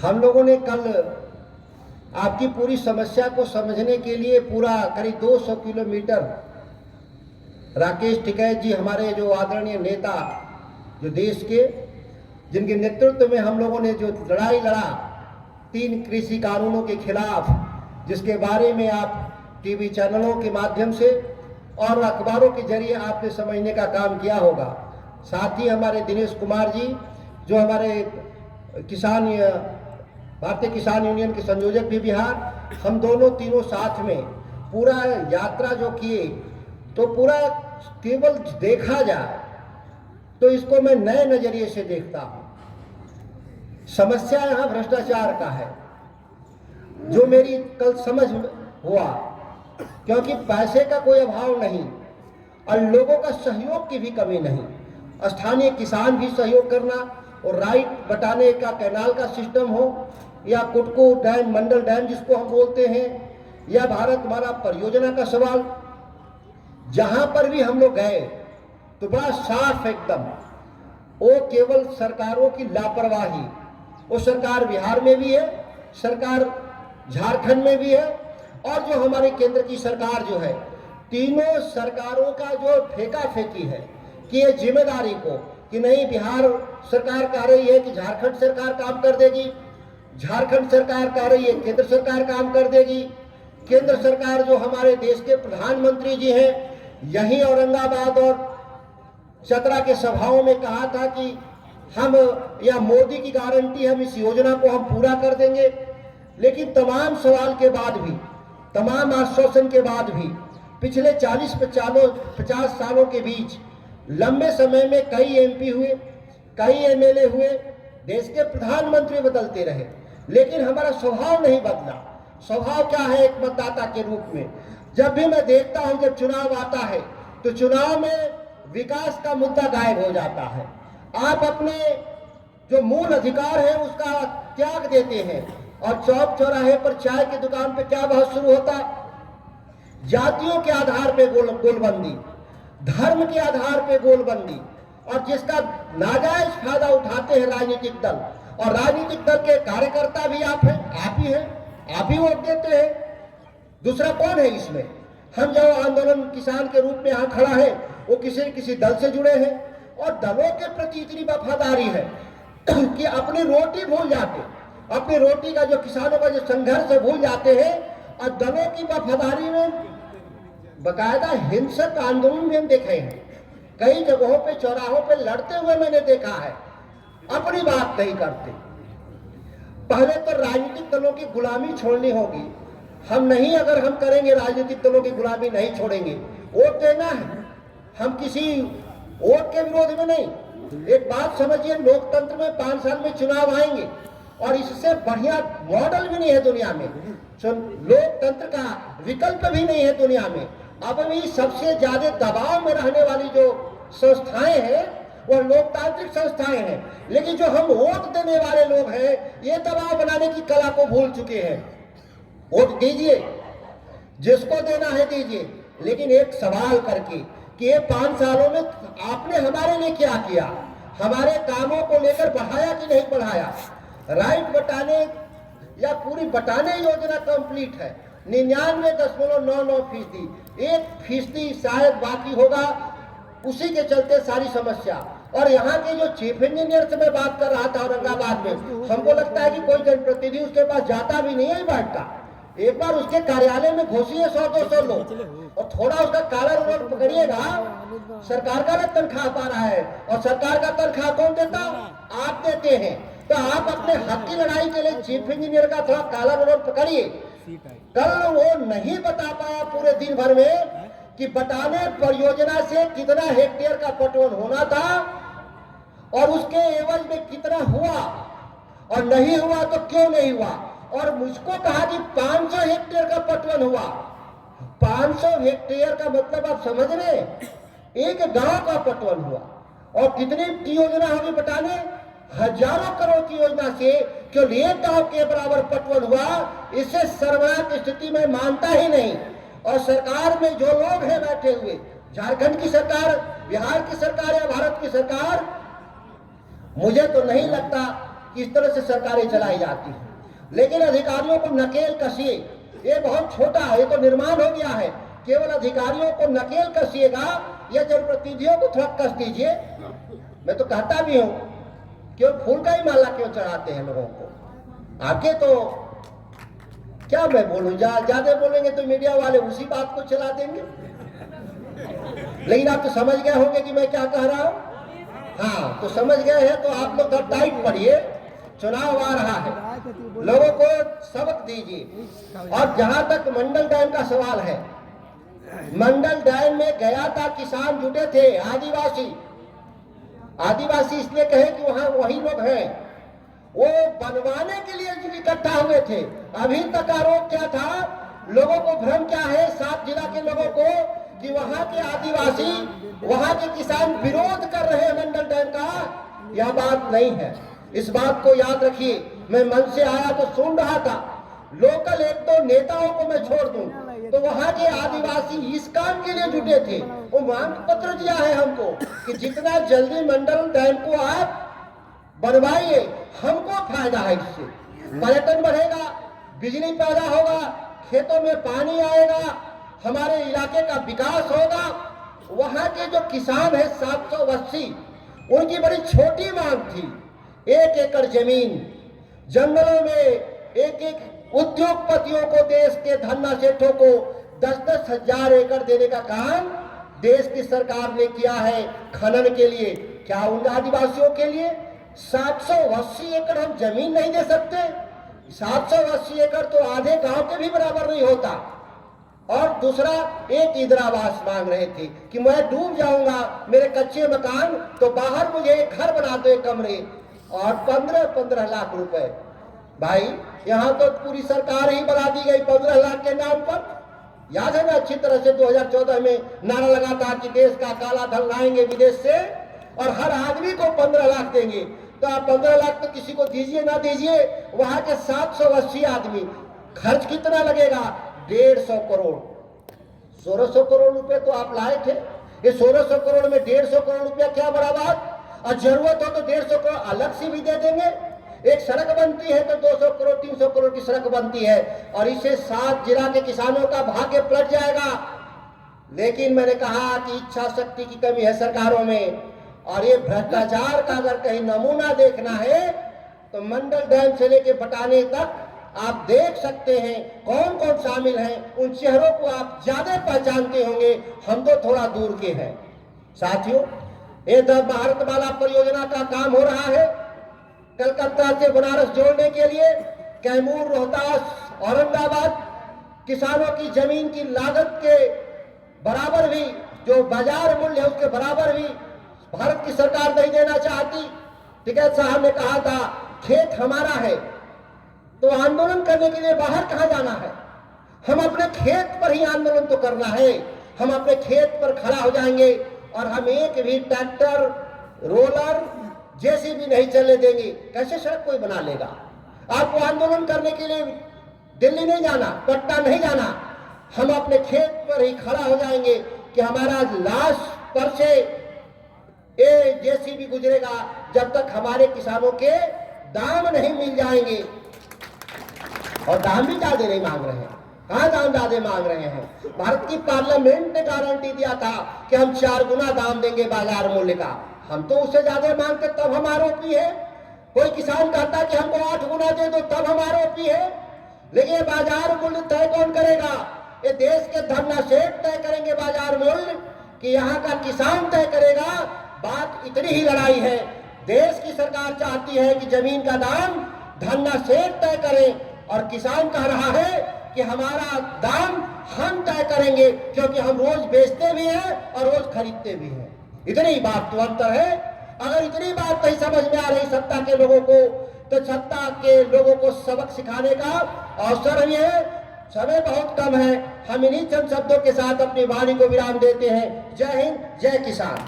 हम लोगों ने कल आपकी पूरी समस्या को समझने के लिए पूरा करीब 200 किलोमीटर राकेश टिकैत जी हमारे जो आदरणीय नेता जो देश के जिनके नेतृत्व में हम लोगों ने जो लड़ाई लड़ा 3 कृषि कानूनों के खिलाफ, जिसके बारे में आप टीवी चैनलों के माध्यम से और अखबारों के जरिए आपने समझने का काम किया होगा। साथ ही हमारे दिनेश कुमार जी जो हमारे भारतीय किसान यूनियन के संयोजक भी बिहार, हम दोनों तीनों साथ में पूरा यात्रा जो किए, तो पूरा केवल देखा जाए तो इसको मैं नए नजरिए से देखता हूं। समस्या यहां भ्रष्टाचार का है जो मेरी कल समझ हुआ, क्योंकि पैसे का कोई अभाव नहीं और लोगों का सहयोग की भी कमी नहीं। स्थानीय किसान भी सहयोग करना और राइट बटाने का कैनाल का सिस्टम हो या कुटकू डैम, मंडल डैम जिसको हम बोलते हैं, या भारतमाला परियोजना का सवाल, जहां पर भी हम लोग गए तो बड़ा साफ एकदम वो केवल सरकारों की लापरवाही, वो सरकार बिहार में भी है, सरकार झारखंड में भी है और जो हमारी केंद्र की सरकार जो है, तीनों सरकारों का जो फेंका फेंकी है कि ये जिम्मेदारी को कि नहीं बिहार सरकार कह रही है कि झारखंड सरकार काम कर देगी, झारखंड सरकार कह रही है केंद्र सरकार काम कर देगी, केंद्र सरकार जो हमारे देश के प्रधानमंत्री जी हैं यही औरंगाबाद और चतरा के सभाओं में कहा था कि हम या मोदी की गारंटी हम इस योजना को हम पूरा कर देंगे। लेकिन तमाम सवाल के बाद भी, तमाम आश्वासन के बाद भी पिछले 40-50 सालों के बीच लंबे समय में कई एमपी हुए, कई एमएलए हुए, देश के प्रधानमंत्री बदलते रहे, लेकिन हमारा स्वभाव नहीं बदला। स्वभाव क्या है एक मतदाता के रूप में, जब भी मैं देखता हूं जब चुनाव आता है तो चुनाव में विकास का मुद्दा गायब हो जाता है। आप अपने जो मूल अधिकार है उसका त्याग देते हैं और चौक चौराहे पर चाय की दुकान पे क्या बहस शुरू होता, जातियों के आधार पे गोलबंदी, धर्म के आधार पे गोलबंदी, और जिसका नाजायज फायदा उठाते हैं राजनीतिक दल, और राजनीतिक दल के कार्यकर्ता भी आप हैं, आप ही हैं, आप ही वोट देते हैं। दूसरा कौन है इसमें? हम जो आंदोलन किसान के रूप में यहाँ खड़ा है वो किसी दल से जुड़े हैं और दलों के प्रति इतनी वफादारी है कि अपनी रोटी भूल जाते, अपनी रोटी का जो किसानों का जो संघर्ष है भूल जाते हैं, और दलों की वफादारी में बकायदा हिंसक आंदोलन भी हम देखे हैं। कई जगहों पे चौराहों पे लड़ते हुए मैंने देखा है, अपनी बात नहीं करते। पहले तो राजनीतिक दलों की गुलामी छोड़नी होगी। हम नहीं, अगर हम करेंगे राजनीतिक दलों की गुलामी नहीं छोड़ेंगे, वोट देना है, हम किसी वोट के विरोध में नहीं। एक बात समझिए, लोकतंत्र में 5 साल में चुनाव आएंगे और इससे बढ़िया मॉडल भी नहीं है दुनिया में, लोकतंत्र का विकल्प भी नहीं है दुनिया में। अब भी सबसे ज्यादा दबाव में रहने वाली जो संस्थाएं हैं वो लोकतांत्रिक संस्थाएं हैं, लेकिन जो हम वोट देने वाले लोग हैं ये दबाव बनाने की कला को भूल चुके हैं। वोट दीजिए, जिसको देना है दीजिए, लेकिन एक सवाल करके कि ये 5 सालों में आपने हमारे लिए क्या किया, हमारे कामों को लेकर बढ़ाया कि नहीं बढ़ाया। राइट बटाने या पूरी बटाने योजना कंप्लीट है 99.99%, 1% शायद बाकी होगा, उसी के चलते सारी समस्या। और यहाँ के जो चीफ इंजीनियर से मैं बात कर रहा था औरंगाबाद में, हमको लगता है कि कोई जनप्रतिनिधि उसके पास जाता भी नहीं है बैठता। एक बार उसके कार्यालय में घुसिए 100-200 लोग और थोड़ा उसका काला रोल पकड़िएगा, सरकार का तनख्वाह पा रहा है, और सरकार का तनख्वाह कौन देता? आप देते हैं। तो आप अपने हक की लड़ाई के लिए चीफ इंजीनियर का थोड़ा काला रोल पकड़िए। कल वो नहीं बता पाया पूरे दिन भर में कि बटाने परियोजना से कितना हेक्टेयर का पटवन होना था और उसके एवज में कितना हुआ, और नहीं हुआ तो क्यों नहीं हुआ। और मुझको कहा कि 500 हेक्टेयर का पटवन हुआ। 500 हेक्टेयर का मतलब आप समझ रहे, एक गांव का पटवन हुआ। और कितनी की योजना होगी बटाने? हजारों करोड़ की योजना से केवल एक गांव के बराबर पटवन हुआ। इससे सर्वनाश की स्थिति में मानता ही नहीं। और सरकार में जो लोग हैं बैठे हुए, झारखंड की सरकार, बिहार की सरकार या भारत की सरकार, मुझे तो नहीं लगता किस तरह से सरकारें चलाई जाती हैं। लेकिन अधिकारियों को नकेल कसिए, ये बहुत छोटा है, ये तो निर्माण हो गया है। केवल अधिकारियों को नकेल कसिएगा या जनप्रतिनिधियों को थोड़ा कस दीजिए। मैं तो कहता भी हूं, केवल फूल का ही माला क्यों चढ़ाते हैं लोगों को? आके तो क्या मैं बोलूं, ज्यादा बोलेंगे तो मीडिया वाले उसी बात को चला देंगे। लेकिन आप तो समझ गए होंगे कि मैं क्या कह रहा हूं। हाँ, तो समझ गए हैं तो आप लोग टाइट पढ़िए, चुनाव आ रहा है, लोगों को सबक दीजिए। और जहां तक मंडल डैम का सवाल है, मंडल डैम में गया था, किसान जुटे थे, आदिवासी इसलिए कहे कि वहां वही लोग हैं, वो बनवाने के लिए इकट्ठा हुए थे। अभी तक आरोप क्या था, लोगों को भ्रम क्या है 7 जिला के लोगों को कि वहां के आदिवासी, वहां के किसान विरोध कर रहे हैं मंडल डैम का। यह बात नहीं है, इस बात को याद रखिए। मैं मन से आया तो सुन रहा था, लोकल 1-2 नेताओं को मैं छोड़ दूं तो वहां के आदिवासी इस काम के लिए जुटे थे। वो मांग पत्र दिया है हमको कि जितना जल्दी मंडल डैम को आप बनवाइए, हमको फायदा है इससे। पर्यटन बढ़ेगा, बिजली पैदा होगा, खेतों में पानी आएगा, हमारे इलाके का विकास होगा। वहां के जो किसान है 780, उनकी बड़ी छोटी मांग थी, 1 एकड़ जमीन। जंगलों में एक उद्योगपतियों को, देश के धन्ना सेठों को 10-10 हजार एकड़ देने का काम देश की सरकार ने किया है खनन के लिए। क्या उन आदिवासियों के लिए 780 एकड़ हम जमीन नहीं दे सकते? 780 एकड़ तो आधे गांव के भी बराबर नहीं होता। और दूसरा, एक इंदिरावास मांग रहे थे कि मैं डूब जाऊंगा, मेरे कच्चे मकान, तो बाहर मुझे एक घर बना दो, 1 कमरे, और 15-15 लाख रुपए। भाई, यहां तो पूरी सरकार ही बना दी गई 15 लाख के नाम पर। याद है ना अच्छी तरह से 2014 में नारा लगा था कि देश का काला धन लाएंगे विदेश से और हर आदमी को 15 लाख देंगे। तो आप 15 लाख तो किसी को दीजिए ना दीजिए, वहां के 780 आदमी, खर्च कितना लगेगा? 150 करोड़। 1600 करोड़ रुपए तो आप लाए थे। ये 1600 करोड़ में 150 करोड़ रुपया क्या बड़ा बात? और जरूरत हो तो 150 करोड़ अलग से भी दे देंगे। एक सड़क बनती है तो 200 करोड़ 300 करोड़ की सड़क बनती है, और इससे 7 जिला के किसानों का भाग्य पलट जाएगा। लेकिन मैंने कहा कि इच्छा शक्ति की कमी है सरकारों में, और ये भ्रष्टाचार का अगर कहीं नमूना देखना है तो मंडल डैम से लेके बटाने तक आप देख सकते हैं कौन कौन शामिल हैं। उन चेहरों को आप ज्यादा पहचानते होंगे, हम तो थोड़ा दूर के हैं। साथियों, ये भारतमाला परियोजना का काम हो रहा है कलकत्ता से बनारस जोड़ने के लिए। कैमूर, रोहतास, औरंगाबाद, किसानों की जमीन की लागत के बराबर भी, जो बाजार मूल्य है उसके बराबर भी भारत की सरकार नहीं देना चाहती। टिकैत साहब ने कहा था खेत हमारा है, तो आंदोलन करने के लिए बाहर कहां जाना है? हम अपने खेत पर ही आंदोलन तो करना है। हम अपने खेत पर खड़ा हो जाएंगे और हम एक भी ट्रैक्टर, रोलर, जेसीबी नहीं चलने देंगे। कैसे सड़क कोई बना लेगा? आपको आंदोलन करने के लिए दिल्ली नहीं जाना, पटना नहीं जाना, हम अपने खेत पर ही खड़ा हो जाएंगे कि हमारा लाश पर से ये जेसीबी गुजरेगा जब तक हमारे किसानों के दाम नहीं मिल जाएंगे। और दाम भी ज्यादा नहीं मांग रहे हैं। कहां दाम ज्यादा मांग रहे हैं? भारत की पार्लियामेंट ने गारंटी दिया था कि हम 4 गुना दाम देंगे बाजार मूल्य का। हम तो उससे ज्यादा मांगते तब हम आरोपी है। कोई किसान कहता कि हमको 8 गुना दे दो तब हम आरोपी है। लेकिन बाजार मूल्य तय कौन करेगा? ये देश के धरना सेठ तय करेंगे बाजार मूल्य कि यहाँ का किसान तय करेगा। बात इतनी ही लड़ाई है। देश की सरकार चाहती है कि जमीन का दाम धरना सेठ तय करें, और किसान कह रहा है कि हमारा दाम हम तय करेंगे, क्योंकि हम रोज बेचते भी हैं और रोज खरीदते भी हैं। इतनी बात तो अंतर है। अगर इतनी बात नहीं समझ में आ रही सत्ता के लोगों को, तो सत्ता के लोगों को सबक सिखाने का अवसर ही है। समय बहुत कम है। हम इन्हीं चंद शब्दों के साथ अपनी वाणी को विराम देते हैं। जय हिंद, जय किसान।